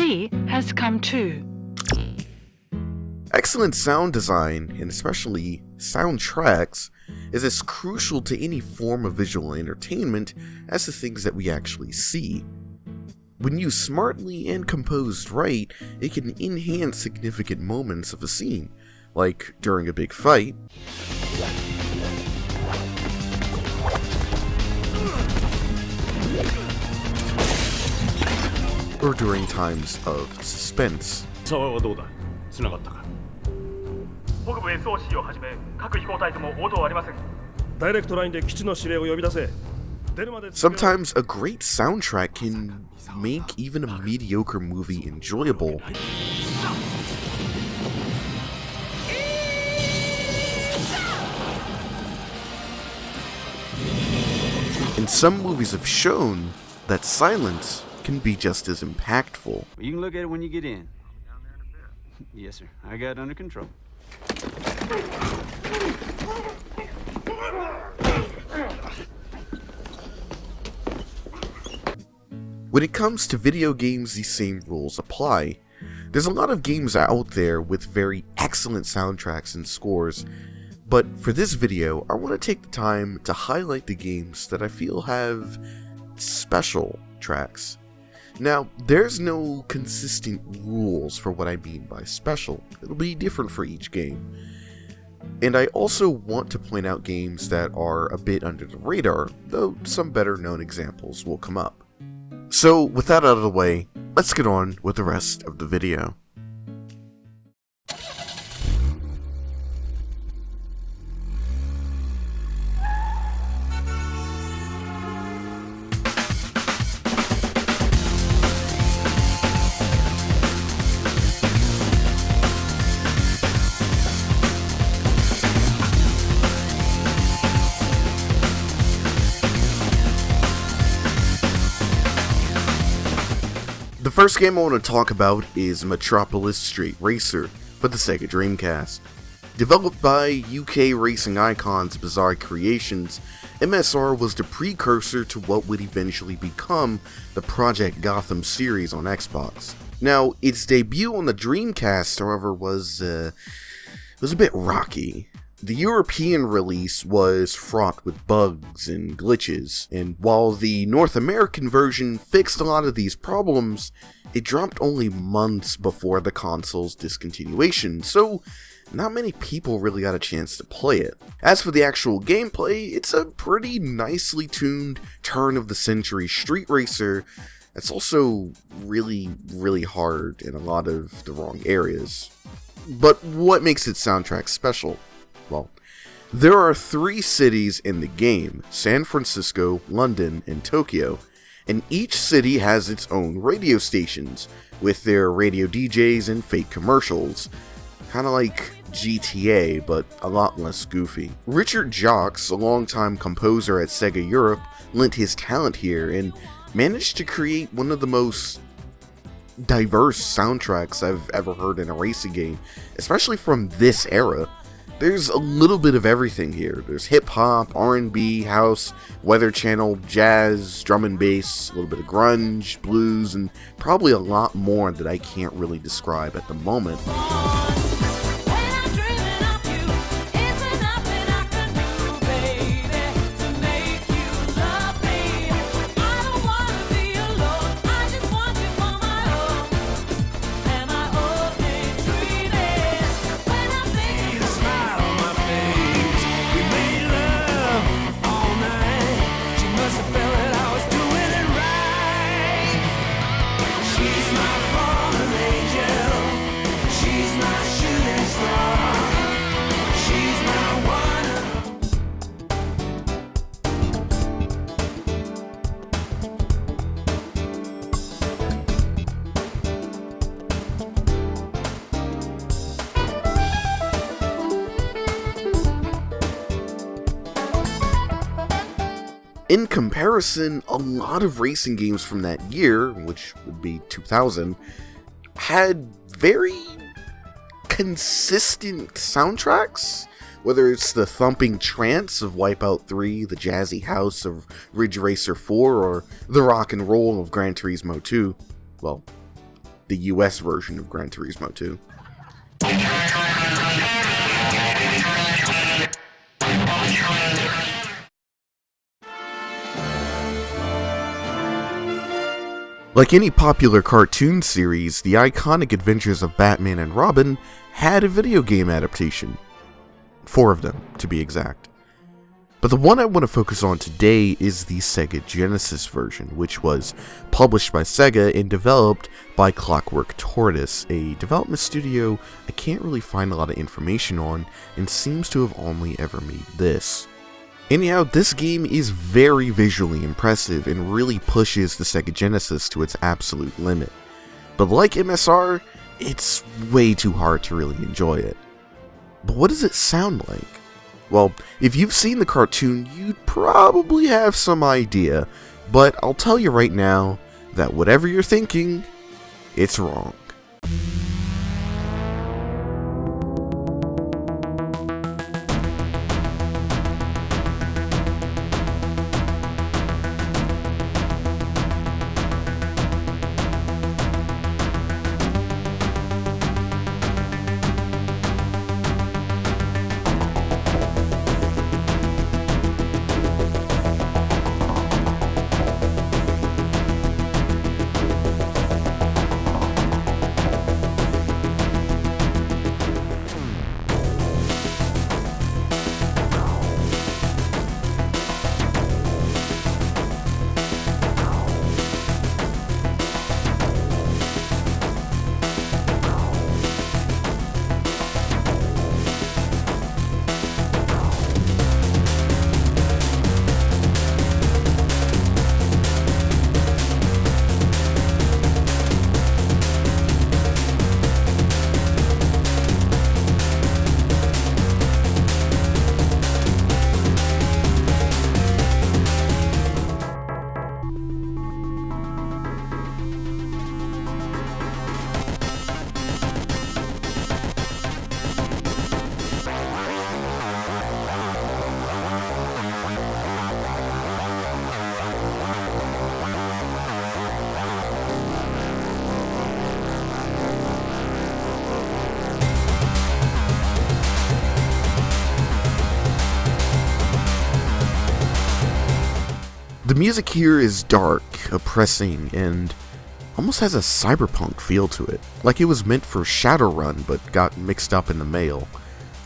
tea has come too. Excellent sound design, and especially soundtracks, is as crucial to any form of visual entertainment as the things that we actually see. When used smartly and composed right, it can enhance significant moments of a scene, like during a big fight, or during times of suspense. 沢はどうだ繋がったか北部 SOC をはじめ各飛行隊とも応答ありません。ダイレクトラインで基地の指令を呼び出せ Sometimes a great soundtrack can make even a mediocre movie enjoyable. And some movies have shown that silence can be just as impactful. You can look at it when you get in. Yes, sir. I got it under control. When it comes to video games, these same rules apply. There's a lot of games out there with very excellent soundtracks and scores, but for this video, I want to take the time to highlight the games that I feel have special tracks. Now, there's no consistent rules for what I mean by special. It'll be different for each game. And I also want to point out games that are a bit under the radar, though some better known examples will come up. So, with that out of the way, let's get on with the rest of the video. The first game I want to talk about is Metropolis Street Racer for the Sega Dreamcast. Developed by UK racing icons Bizarre Creations, MSR was the precursor to what would eventually become the Project Gotham series on Xbox. Now, its debut on the Dreamcast, however, was a bit rocky. The European release was fraught with bugs and glitches, and while the North American version fixed a lot of these problems, it dropped only months before the console's discontinuation, so not many people really got a chance to play it. As for the actual gameplay, it's a pretty nicely tuned turn-of-the-century street racer that's also really hard in a lot of the wrong areas. But what makes its soundtrack special? Well, there are 3 cities in the game: San Francisco, London, and Tokyo, and each city has its own radio stations, with their radio DJs and fake commercials. Kinda like GTA, but a lot less goofy. Richard Jacques, a longtime composer at Sega Europe, lent his talent here and managed to create one of the most diverse soundtracks I've ever heard in a racing game, especially from this era. There's a little bit of everything here. There's hip-hop, R&B, house, weather channel, jazz, drum and bass, a little bit of grunge, blues, and probably a lot more that I can't really describe at the moment. In comparison, a lot of racing games from that year, which would be 2000, had very consistent soundtracks. Whether it's the thumping trance of Wipeout 3, the jazzy house of Ridge Racer 4, or the rock and roll of Gran Turismo 2. Well, the US version of Gran Turismo 2. Like any popular cartoon series, the iconic adventures of Batman and Robin had a video game adaptation. 4 of them, to be exact. But the one I want to focus on today is the Sega Genesis version, which was published by Sega and developed by Clockwork Tortoise, a development studio I can't really find a lot of information on and seems to have only ever made this. Anyhow, this game is very visually impressive and really pushes the Sega Genesis to its absolute limit. But like MSR, it's way too hard to really enjoy it. But what does it sound like? Well, if you've seen the cartoon, you'd probably have some idea, but I'll tell you right now that whatever you're thinking, it's wrong. The music here is dark, oppressing, and almost has a cyberpunk feel to it, like it was meant for Shadowrun but got mixed up in the mail.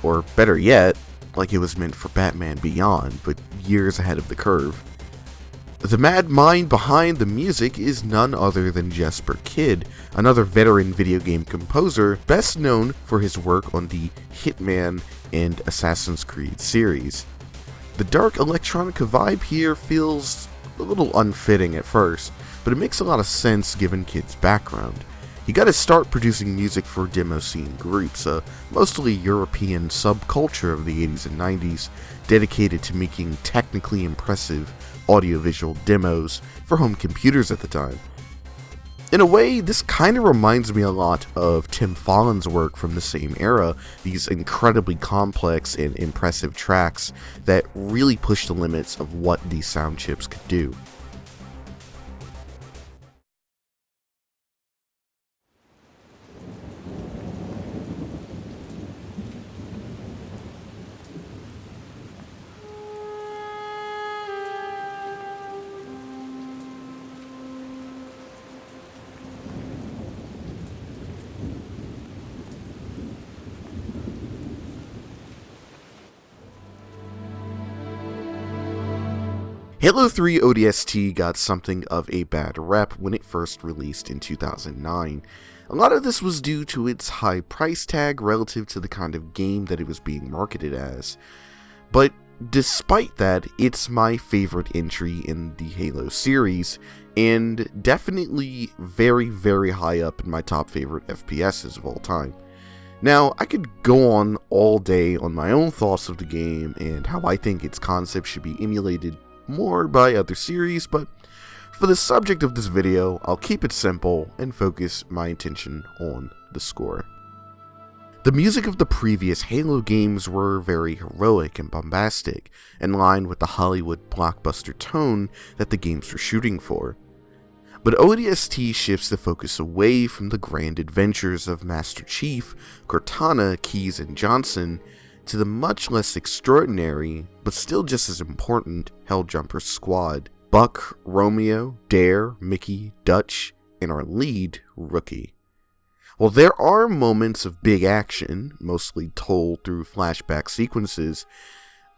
Or better yet, like it was meant for Batman Beyond, but years ahead of the curve. The mad mind behind the music is none other than Jesper Kyd, another veteran video game composer best known for his work on the Hitman and Assassin's Creed series. The dark electronica vibe here feels a little unfitting at first, but it makes a lot of sense given Kyd's background. He got his start producing music for demo scene groups, a mostly European subculture of the 80s and 90s, dedicated to making technically impressive audiovisual demos for home computers at the time. In a way, this kind of reminds me a lot of Tim Follin's work from the same era, these incredibly complex and impressive tracks that really push the limits of what these sound chips could do. Halo 3 ODST got something of a bad rep when it first released in 2009. A lot of this was due to its high price tag relative to the kind of game that it was being marketed as. But despite that, it's my favorite entry in the Halo series, and definitely very, very high up in my top favorite FPSs of all time. Now, I could go on all day on my own thoughts of the game and how I think its concept should be emulated more by other series, but for the subject of this video, I'll keep it simple and focus my attention on the score. The music of the previous Halo games were very heroic and bombastic, in line with the Hollywood blockbuster tone that the games were shooting for. But ODST shifts the focus away from the grand adventures of Master Chief, Cortana, Keyes, and Johnson to the much less extraordinary, but still just as important, Helljumper squad. Buck, Romeo, Dare, Mickey, Dutch, and our lead, Rookie. While there are moments of big action, mostly told through flashback sequences,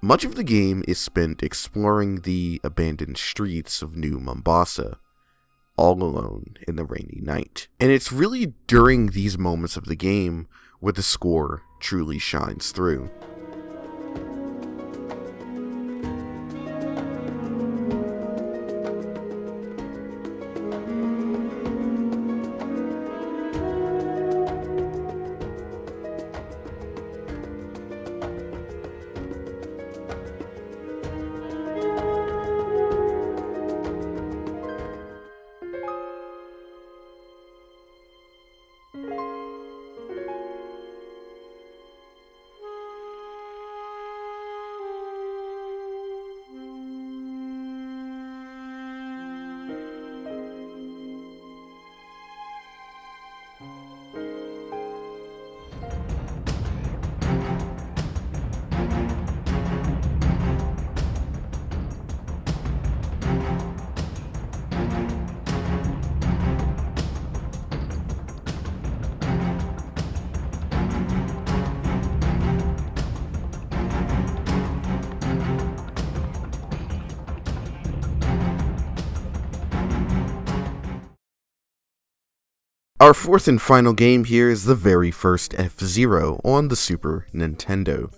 much of the game is spent exploring the abandoned streets of New Mombasa, all alone in the rainy night. And it's really during these moments of the game where the score truly shines through. Our fourth and final game here is the very first FZero on the Super Nintendo.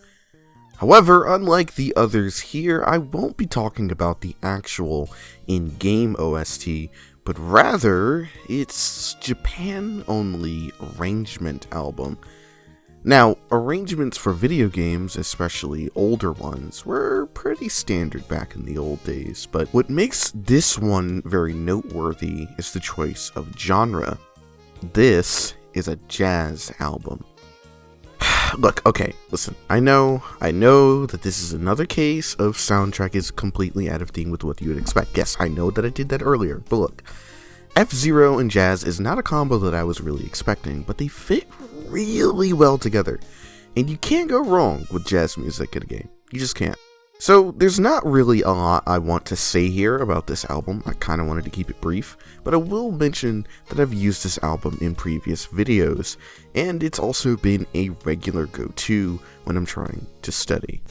However, unlike the others here, I won't be talking about the actual in-game OST, but rather its Japan-only arrangement album. Now, arrangements for video games, especially older ones, were pretty standard back in the old days, but what makes this one very noteworthy is the choice of genre. This is a jazz album. Look, okay, listen, I know that this is another case of soundtrack is completely out of theme with what you would expect. Yes, I know that I did that earlier, but look, FZero and jazz is not a combo that I was really expecting, but they fit really well together, and you can't go wrong with jazz music in a game. You just can't. So there's not really a lot I want to say here about this album. I kind of wanted to keep it brief, but I will mention that I've used this album in previous videos, and it's also been a regular go-to when I'm trying to study.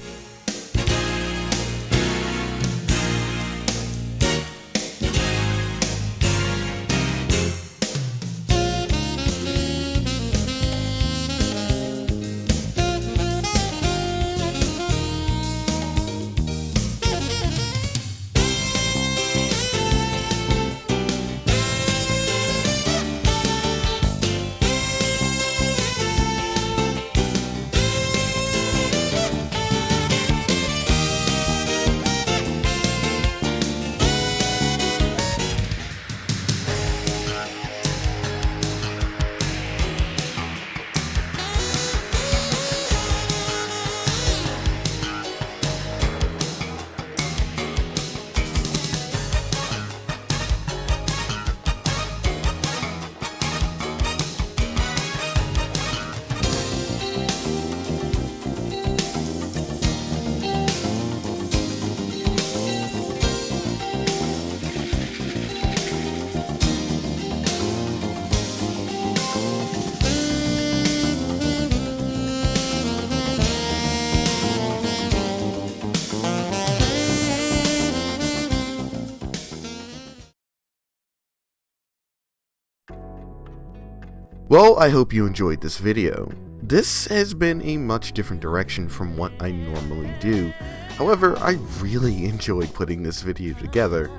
Well, I hope you enjoyed this video. This has been a much different direction from what I normally do. However, I really enjoyed putting this video together.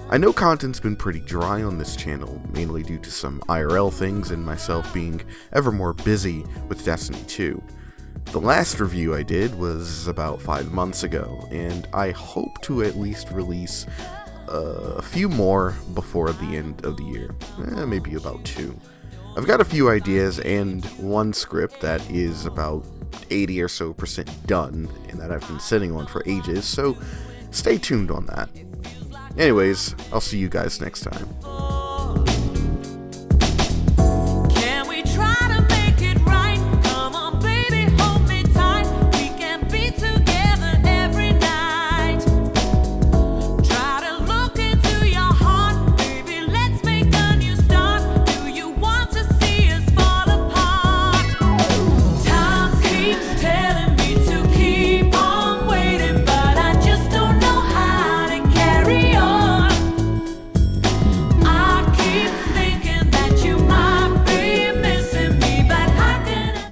I know content's been pretty dry on this channel, mainly due to some IRL things and myself being ever more busy with Destiny 2. The last review I did was about 5 months ago, and I hope to at least release a few more before the end of the year, maybe about 2. I've got a few ideas and one script that is about 80 or so % done and that I've been sitting on for ages, so stay tuned on that. Anyways, I'll see you guys next time.